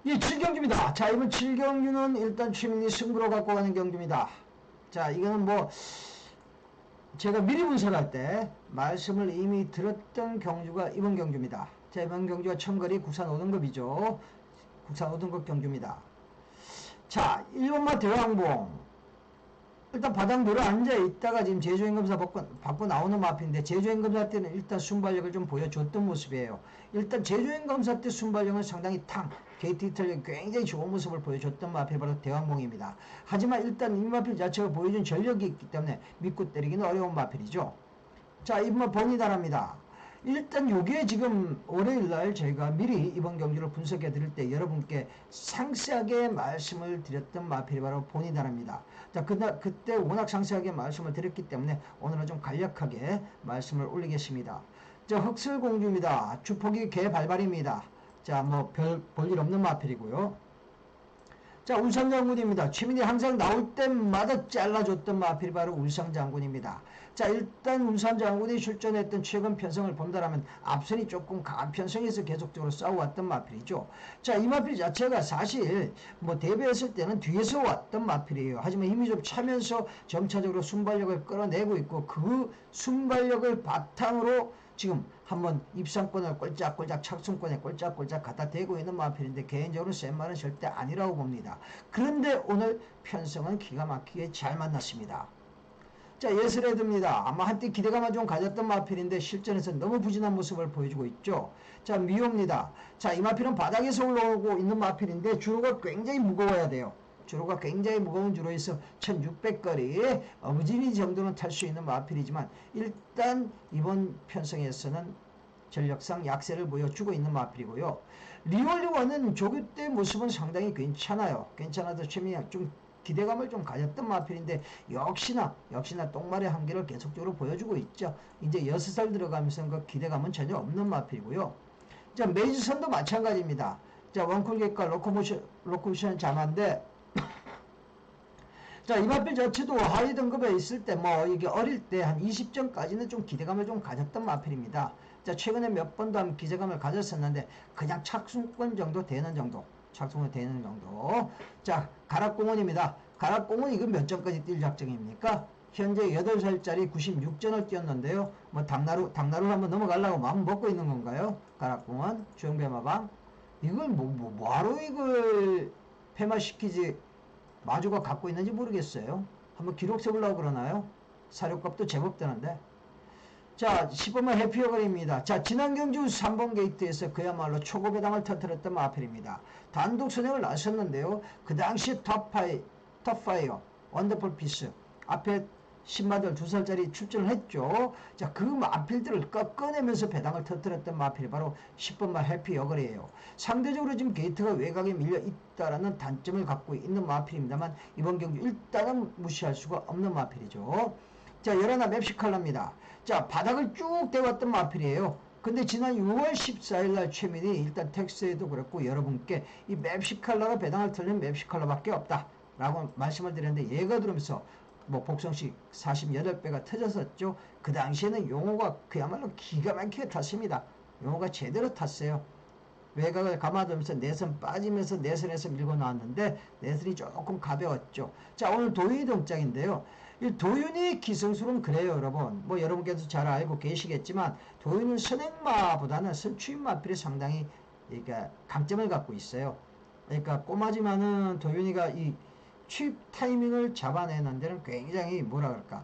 이 7경주입니다. 자, 이번 7경주는 일단 최민희 승부로 갖고 가는 경주입니다. 자, 이거는 뭐 제가 미리 분석할 때 말씀을 이미 들었던 경주가 이번 경주입니다. 자, 이번 경주가 청거리 국산 5등급이죠. 국산 5등급 경주입니다. 자, 1번마 대왕봉. 일단 바닥 내려앉아 있다가 지금 제주행검사 받고 나오는 마필인데, 제주행검사 때는 일단 순발력을 좀 보여줬던 모습이에요. 일단 제주행검사 때 순발력은 상당히 게이트 이탈력이 굉장히 좋은 모습을 보여줬던 마필, 바로 대왕봉입니다. 하지만 일단 이 마필 자체가 보여준 전력이 있기 때문에 믿고 때리기는 어려운 마필이죠. 자, 이번 번이다랍니다. 일단 요게 지금 월요일날 저희가 미리 이번 경주를 분석해 드릴 때 여러분께 상세하게 말씀을 드렸던 마필이 바로 본이다랍니다. 자, 그때 워낙 상세하게 말씀을 드렸기 때문에 오늘은 좀 간략하게 말씀을 올리겠습니다. 자, 흑설공주입니다. 주폭이 개발발입니다. 자, 뭐 볼일 없는 마필이고요. 자, 울산장군입니다. 최민희 항상 나올 때마다 잘라줬던 마필이 바로 울산장군입니다. 자, 일단 울산장군이 출전했던 최근 편성을 본다라면 앞선이 조금 강한 편성에서 계속적으로 싸워왔던 마필이죠. 자, 이 마필 자체가 사실 뭐 대비했을 때는 뒤에서 왔던 마필이에요. 하지만 힘이 좀 차면서 점차적으로 순발력을 끌어내고 있고, 그 순발력을 바탕으로 지금 한번 입상권을 꼴짝꼴짝, 착순권에 꼴짝꼴짝 갖다 대고 있는 마필인데, 개인적으로 센 말은 절대 아니라고 봅니다. 그런데 오늘 편성은 기가 막히게 잘 만났습니다. 자, 예스레드입니다. 아마 한때 기대감을 좀 가졌던 마필인데 실전에서 너무 부진한 모습을 보여주고 있죠. 자, 미호입니다. 자, 이 마필은 바닥에서 올라오고 있는 마필인데 주로가 굉장히 무거워야 돼요. 주로가 굉장히 무거운 주로에서 1600거리 어부지리 정도는 탈 수 있는 마필이지만, 일단 이번 편성에서는 전력상 약세를 보여주고 있는 마필이고요. 리올리원은 조교 때 모습은 상당히 괜찮아요. 괜찮아도 최민희 좀 기대감을 좀 가졌던 마필인데, 역시나 똥말의 한계를 계속적으로 보여주고 있죠. 이제 6살 들어가면서 그 기대감은 전혀 없는 마필이고요. 자, 메이즈선도 마찬가지입니다. 자, 원쿨객과 로코모션 자만데, 자, 이 마필 자체도 하위 등급에 있을 때 뭐 이게 어릴 때 한 20점까지는 좀 기대감을 좀 가졌던 마필입니다. 자, 최근에 몇 번도 한 기대감을 가졌었는데 그냥 착순권 정도 되는 정도. 착순권 되는 정도. 자, 가락공원입니다. 가락공원 이거 몇 점까지 뛸 작정입니까? 현재 8살짜리 96점을 뛰었는데요. 뭐 당나루 한번 넘어가려고 마음 먹고 있는 건가요? 가락공원, 주영배마방. 이걸 뭐하러 이걸 폐마시키지 마주가 갖고 있는지 모르겠어요. 한번 기록 세우려고 그러나요? 사료값도 제법 되는데. 자, 10번만 해피어걸입니다. 자, 지난 경주 3번 게이트에서 그야말로 초고배당을 터뜨렸던 마필입니다. 단독 선행을 나섰는데요. 그 당시 톱파이어, 원더풀 피스 앞에 신마들 2살짜리 출전을 했죠. 자, 그 마필들을 꺾어내면서 배당을 터뜨렸던 마필이 바로 10번마 해피어걸이에요. 상대적으로 지금 게이트가 외곽에 밀려 있다라는 단점을 갖고 있는 마필입니다만, 이번 경주 일단은 무시할 수가 없는 마필이죠. 자, 열하나 맵시칼라입니다. 자, 바닥을 쭉 대왔던 마필이에요. 근데 지난 6월 14일날 최민희 일단 텍스트에도 그랬고 여러분께 이 맵시칼라가 배당을 틀린 맵시칼라밖에 없다 라고 말씀을 드렸는데, 얘가 들으면서 뭐 복성식 48배가 터졌었죠. 그 당시에는 용호가 그야말로 기가 막히게 탔습니다. 용호가 제대로 탔어요. 외곽을 감아두면서 내선 빠지면서 내선에서 밀고 나왔는데 내선이 조금 가벼웠죠. 자, 오늘 도윤이 등장인데요. 이 도윤이 기성술은 그래요, 여러분. 뭐 여러분께서 잘 알고 계시겠지만 도윤은 선행마보다는 선추임마필이 상당히 그러니까 강점을 갖고 있어요. 그러니까 꼬마지만은 도윤이가 이 취입 타이밍을 잡아내는 데는 굉장히 뭐라 그럴까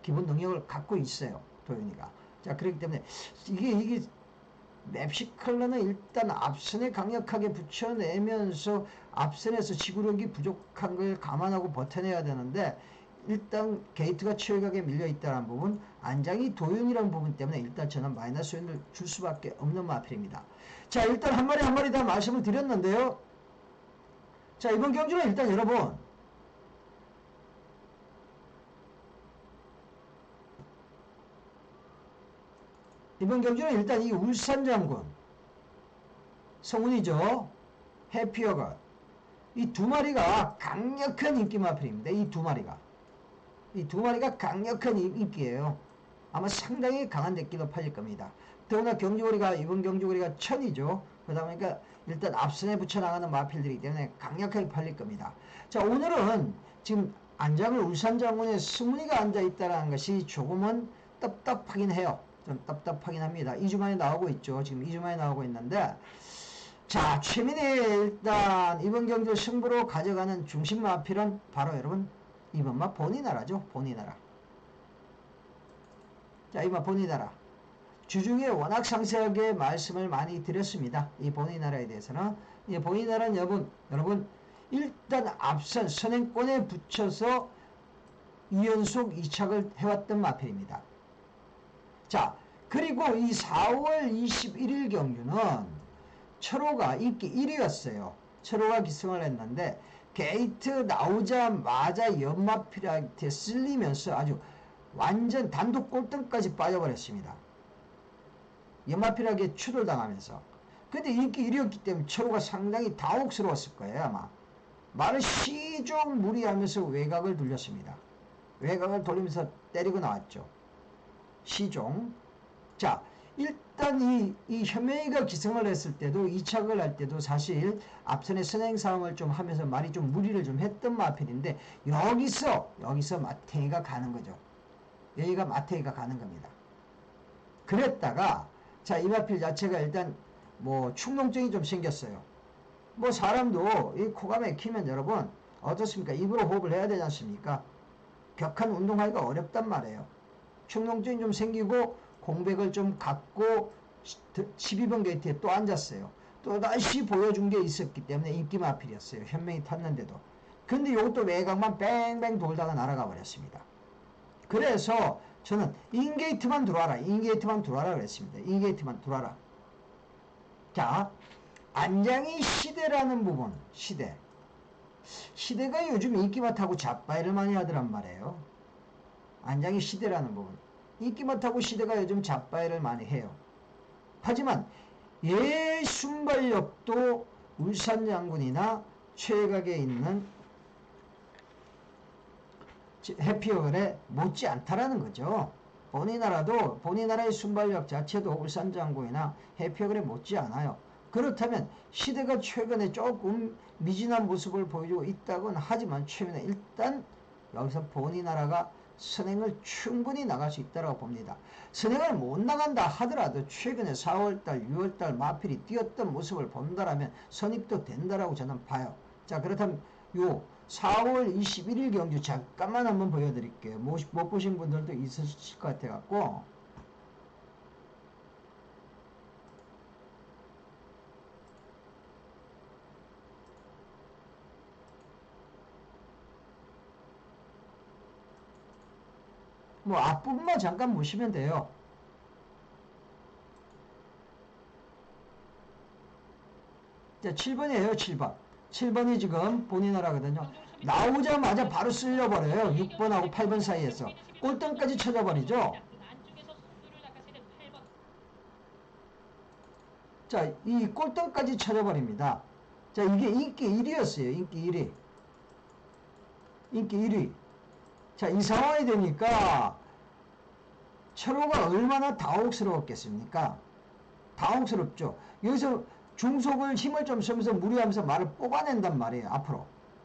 기본 능력을 갖고 있어요, 도윤이가. 자, 그렇기 때문에 이게 맵시컬러는 일단 앞선에 강력하게 붙여내면서 앞선에서 지구력이 부족한 걸 감안하고 버텨내야 되는데, 일단 게이트가 최악하게 밀려있다는 부분, 안장이 도윤이라는 부분 때문에 일단 저는 마이너스 요인을 줄 수밖에 없는 마필입니다. 자, 일단 한 마리 다 말씀을 드렸는데요. 자, 이번 경주는 일단 여러분 이번 경주는 일단 이 울산장군 성운이죠. 해피어가 이 두 마리가 강력한 인기 마필입니다. 이 두 마리가 강력한 인기예요. 아마 상당히 강한 데끼로 팔릴 겁니다. 더구나 경주거리가 이번 경주거리가 1000이죠. 그러다 보니까 일단 앞선에 붙여나가는 마필들이기 때문에 강력하게 팔릴 겁니다. 자, 오늘은 지금 안장을 울산장군에 스무니가 앉아있다는 것이 조금은 답답하긴 해요. 좀 답답하긴 합니다. 2주 만에 나오고 있죠. 지금 2주 만에 나오고 있는데, 자, 최민희 일단 이번 경주 승부로 가져가는 중심 마필은 바로 여러분 이번 마 보니나라죠. 보니나라. 자, 이번 보니나라. 주중에 워낙 상세하게 말씀을 많이 드렸습니다. 이 보니나라에 대해서는. 이 보니나라는 여러분 일단 앞선 선행권에 붙여서 2연속 2착을 해왔던 마필입니다. 자, 그리고 이 4월 21일 경주는 철호가 인기 1위였어요. 철호가 기승을 했는데 게이트 나오자마자 연마필한테 쓸리면서 아주 완전 단독 꼴등까지 빠져버렸습니다. 연마필하게 추돌당하면서. 근데 인기 1위였기 때문에 철호가 상당히 당혹스러웠을 거예요. 아마 말을 시종 무리하면서 외곽을 돌렸습니다. 외곽을 돌리면서 때리고 나왔죠. 시종. 자, 일단 이 현명이가 기승을 했을 때도 2착을 할 때도 사실 앞선의 선행 싸움을 좀 하면서 말이 좀 무리를 좀 했던 마필인데 여기서 마탱이가 가는 거죠. 여기가 마탱이가 가는 겁니다. 그랬다가 자, 이 마필 자체가 일단 뭐 충농증이 좀 생겼어요. 뭐 사람도 이 코가 막히면 여러분 어떻습니까? 입으로 호흡을 해야 되지 않습니까? 격한 운동하기가 어렵단 말이에요. 충농증이 좀 생기고 공백을 좀 갖고 12번 게이트에 또 앉았어요. 또 다시 보여준 게 있었기 때문에 인기 마필이었어요. 현명이 탔는데도. 근데 이것도 외곽만 뺑뺑 돌다가 날아가 버렸습니다. 그래서 저는 인게이트만 들어와라. 인게이트만 들어와라 그랬습니다. 인게이트만 들어와라. 자, 안장이 시대라는 부분. 시대가 요즘 인기만 타고 잡바이를 많이 하더란 말이에요. 안장이 시대라는 부분. 인기만 타고 시대가 요즘 잡바이를 많이 해요. 하지만 예 순발력도 울산 장군이나 최각에 있는 해피어글에 못지 않다라는 거죠. 본인나라의 순발력 자체도 울산 장군이나 해피어글에 못지 않아요. 그렇다면 시대가 최근에 조금 미진한 모습을 보여주고 있다고는 하지만 최근에 일단 여기서 본인나라가 선행을 충분히 나갈 수 있다고 봅니다. 선행을 못 나간다 하더라도 최근에 4월달, 6월달 마필이 뛰었던 모습을 본다라면 선입도 된다라고 저는 봐요. 자, 그렇다면 요 4월 21일 경주 잠깐만 한번 보여드릴게요. 못 보신 분들도 있으실 것 같아갖고. 뭐 앞부분만 잠깐 보시면 돼요. 자, 7번이에요. 7번. 7번이 지금 본인나라거든요. 나오자마자 바로 쓸려버려요. 6번하고 8번 사이에서. 꼴등까지 쳐져버리죠. 자, 이 꼴등까지 쳐져버립니다. 자, 이게 인기 1위였어요. 인기 1위. 인기 1위. 자, 이 상황이 되니까 철호가 얼마나 당혹스러웠겠습니까? 당혹스럽죠. 여기서 중속을 힘을 좀 쓰면서 무리하면서 말을 뽑아낸단 말이에요.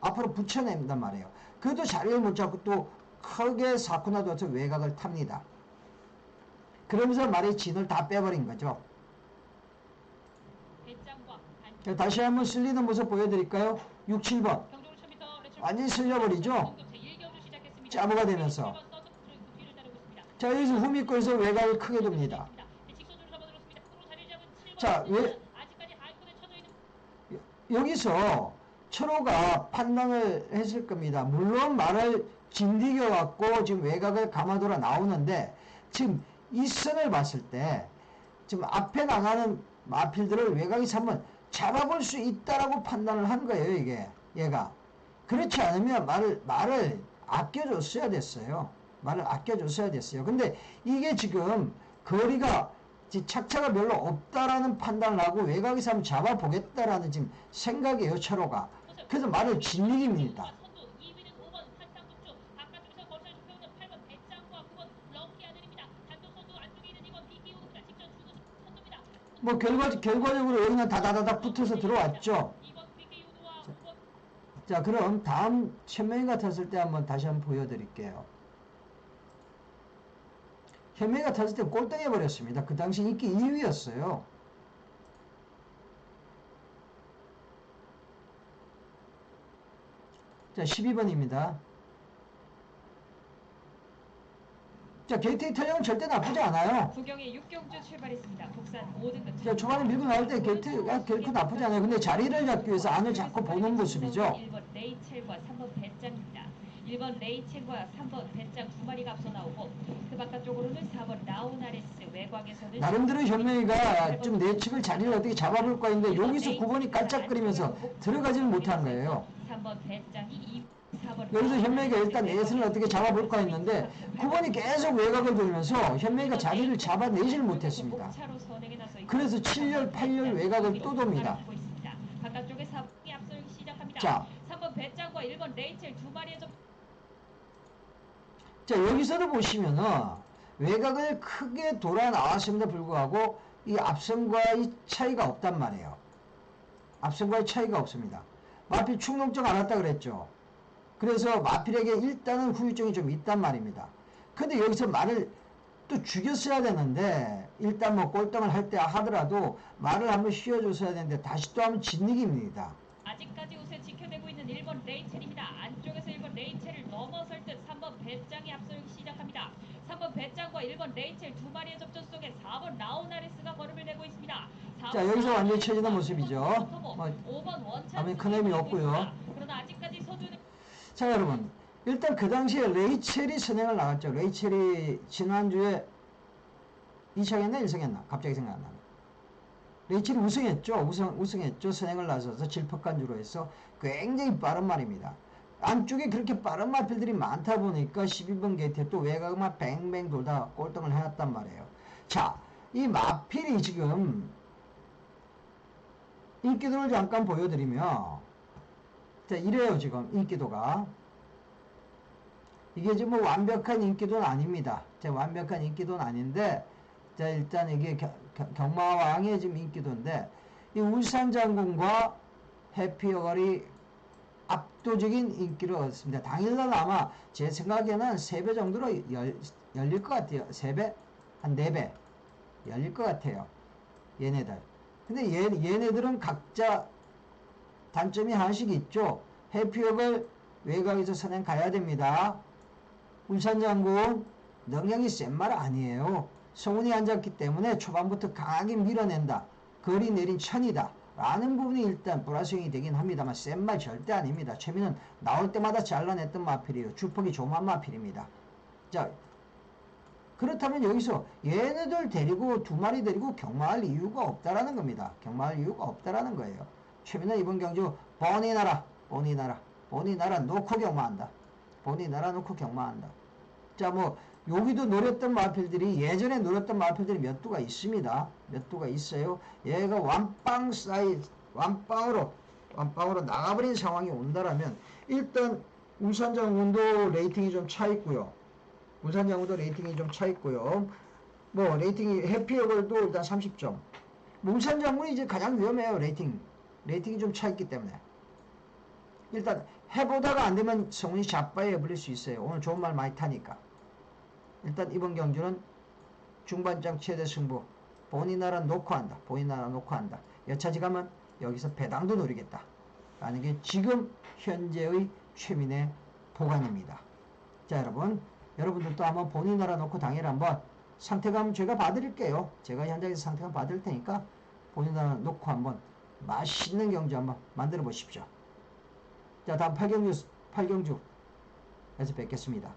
앞으로 붙여낸단 말이에요. 그래도 자리를 못 잡고 또 크게 사쿠나 둬서 외곽을 탑니다. 그러면서 말의 진을 다 빼버린 거죠. 다시 한번 쓸리는 모습 보여드릴까요? 6, 7번. 완전히 쓸려버리죠. 짜부가 되면서. 자, 여기서 후미권에서 외곽을 크게 둡니다. 자, 여기서 철호가 판단을 했을 겁니다. 물론 말을 진디겨 갖고 지금 외곽을 감아돌아 나오는데 지금 이 선을 봤을 때 지금 앞에 나가는 마필들을 외곽에서 한번 잡아볼 수 있다라고 판단을 한 거예요. 이게 얘가 그렇지 않으면 말을 아껴줬어야 됐어요. 말을 아껴줬어야 됐어요. 근데 이게 지금 거리가 착차가 별로 없다라는 판단을 하고 외곽에서 한번 잡아보겠다라는 지금 생각이에요. 철호가. 그래서 말을 진리깁니다. 뭐 결과적으로 여기는 다다다닥 붙어서 들어왔죠. 자, 그럼 다음 현명이가 탔을 때 다시 한번 보여드릴게요. 현명이가 탔을 때 꼴등해 버렸습니다. 그 당시 인기 2위였어요. 자, 12번입니다. 자, 게이트 이탈리아는 절대 나쁘지 않아요. 구경의 6경주 출발했습니다. 국산 5등급. 자, 초반에 밀고 나올 때 게이트가 결코 나쁘지 않아요. 근데 자리를 잡기 위해서 안을 잡고 보는 모습이죠. 1번 레이첼과 3번 배짱입니다. 1번 레이첼과 3번 배짱 두 마리가 앞서 나오고 그 바깥쪽으로는 4번 라우나레스 외곽에서는 나름대로 현명이가 좀 내측을 자리를 어떻게 잡아볼까 했는데 여기서 9번이 깔짝거리면서 들어가지는 못한 거예요. 3번 배짱이 4번 여기서 현명이가 일단 내선을 어떻게 잡아볼까 했는데 9번이 계속 외곽을 돌면서 현명이가 자리를 잡아내질 못했습니다. 그래서 7열, 8열 외곽을 또 돕니다. 바깥쪽에 4번이 앞서기 시작합니다. 자, 3번 배짱과 1번 레이첼 두 마리의 자, 여기서도 보시면은 외곽을 크게 돌아 나왔음에도 불구하고 이 앞선과의 차이가 없단 말이에요. 앞선과의 차이가 없습니다. 마필 충동적 안 왔다 그랬죠. 그래서 마필에게 일단은 후유증이 좀 있단 말입니다. 근데 여기서 말을 또 죽였어야 되는데 일단 뭐 꼴등을 할 때 하더라도 말을 한번 씌워줬어야 되는데 다시 또 한번 진리기입니다. 아직까지 우세 지켜내고 있는 1번 레이첼입니다. 안쪽에서 1번 레이첼을 넘어설 듯 3번 배짱이 앞서기 시작합니다. 3번 배짱과 1번 레이첼 두 마리의 접전 속에 4번 라우나레스가 걸음을 내고 있습니다. 자, 여기서 완전히 처지는 모습이죠. 5번 원찬 아무 큰 의미 없고요. 그러나 아직까지 서두는 자, 여러분, 일단 그 당시에 레이첼이 선행을 나갔죠. 레이첼이 지난주에 2승했나 1승했나 갑자기 생각 안 나네. 레이첼이 우승했죠. 우승했죠. 선행을 나서서 질퍽간주로 해서 굉장히 빠른 말입니다. 안쪽에 그렇게 빠른 마필들이 많다 보니까 12번 게이트에 또 외곽만 뱅뱅 돌다 꼴등을 해놨단 말이에요. 자, 이 마필이 지금 인기도를 잠깐 보여드리면, 자, 이래요. 지금 인기도가 이게 지금 뭐 완벽한 인기도는 아닙니다. 자, 완벽한 인기도는 아닌데, 자, 일단 이게 경마왕의 지금 인기도인데, 이 울산장군과 해피어걸이 압도적인 인기를 얻습니다. 당일날 아마 제 생각에는 3배 정도로 열릴 것 같아요. 3배? 한 4배 열릴 것 같아요. 얘네들. 근데 얘네들은 각자 단점이 하나씩 있죠. 해피어걸 외곽에서 선행 가야 됩니다. 울산장군 능력이 센 말 아니에요. 성운이 앉았기 때문에 초반부터 강하게 밀어낸다. 거리 내린 천이다. 라는 부분이 일단 플러스형이 되긴 합니다만 센 말 절대 아닙니다. 최민은 나올 때마다 잘라냈던 마필이에요. 주폭이 조만 마필입니다. 자, 그렇다면 여기서 얘네들 데리고 두 마리 데리고 경마할 이유가 없다라는 겁니다. 경마할 이유가 없다라는 거예요. 최민은 이번 경주 본이 나라 놓고 경마한다. 본이 나라 놓고 경마한다. 자, 뭐 여기도 노렸던 마필들이 예전에 노렸던 마필들이 몇 두가 있습니다. 몇 두가 있어요. 얘가 완빵으로 나가버린 상황이 온다라면 일단 울산장군도 레이팅이 좀 차 있고요. 뭐 레이팅이 해피어걸도 일단 30점. 울산장군이 이제 가장 위험해요. 레이팅이 좀 차 있기 때문에. 일단 해보다가 안 되면 성운이 자빠에 버릴 수 있어요. 오늘 좋은 말 많이 타니까. 일단 이번 경주는 중반장 최대 승부. 본인 나라 놓고 한다. 여차지 가면 여기서 배당도 노리겠다. 라는 게 지금 현재의 최민의 보관입니다. 자, 여러분들도 한번 본인 나라 놓고 당일 한번 상태감 제가 봐드릴게요. 제가 현장에서 상태감 봐드릴 테니까 본인 나라 놓고 한번 맛있는 경주 한번 만들어 보십시오. 자, 다음 8경주에서 뵙겠습니다.